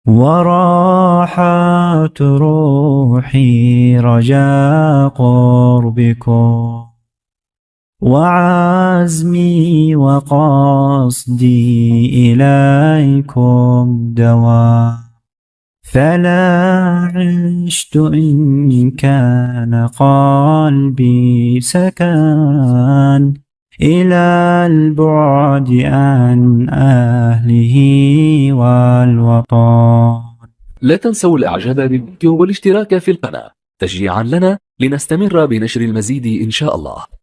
وراحة روحي رجاء قربكم، وعزمي وقصدي إليكم دوام. فلا عشت إن كان قلبي سكن إلى البعد عن أهله والوطن. لا تنسوا الإعجاب بالفيديو والاشتراك في القناة تشجيعا لنا لنستمر بنشر المزيد إن شاء الله.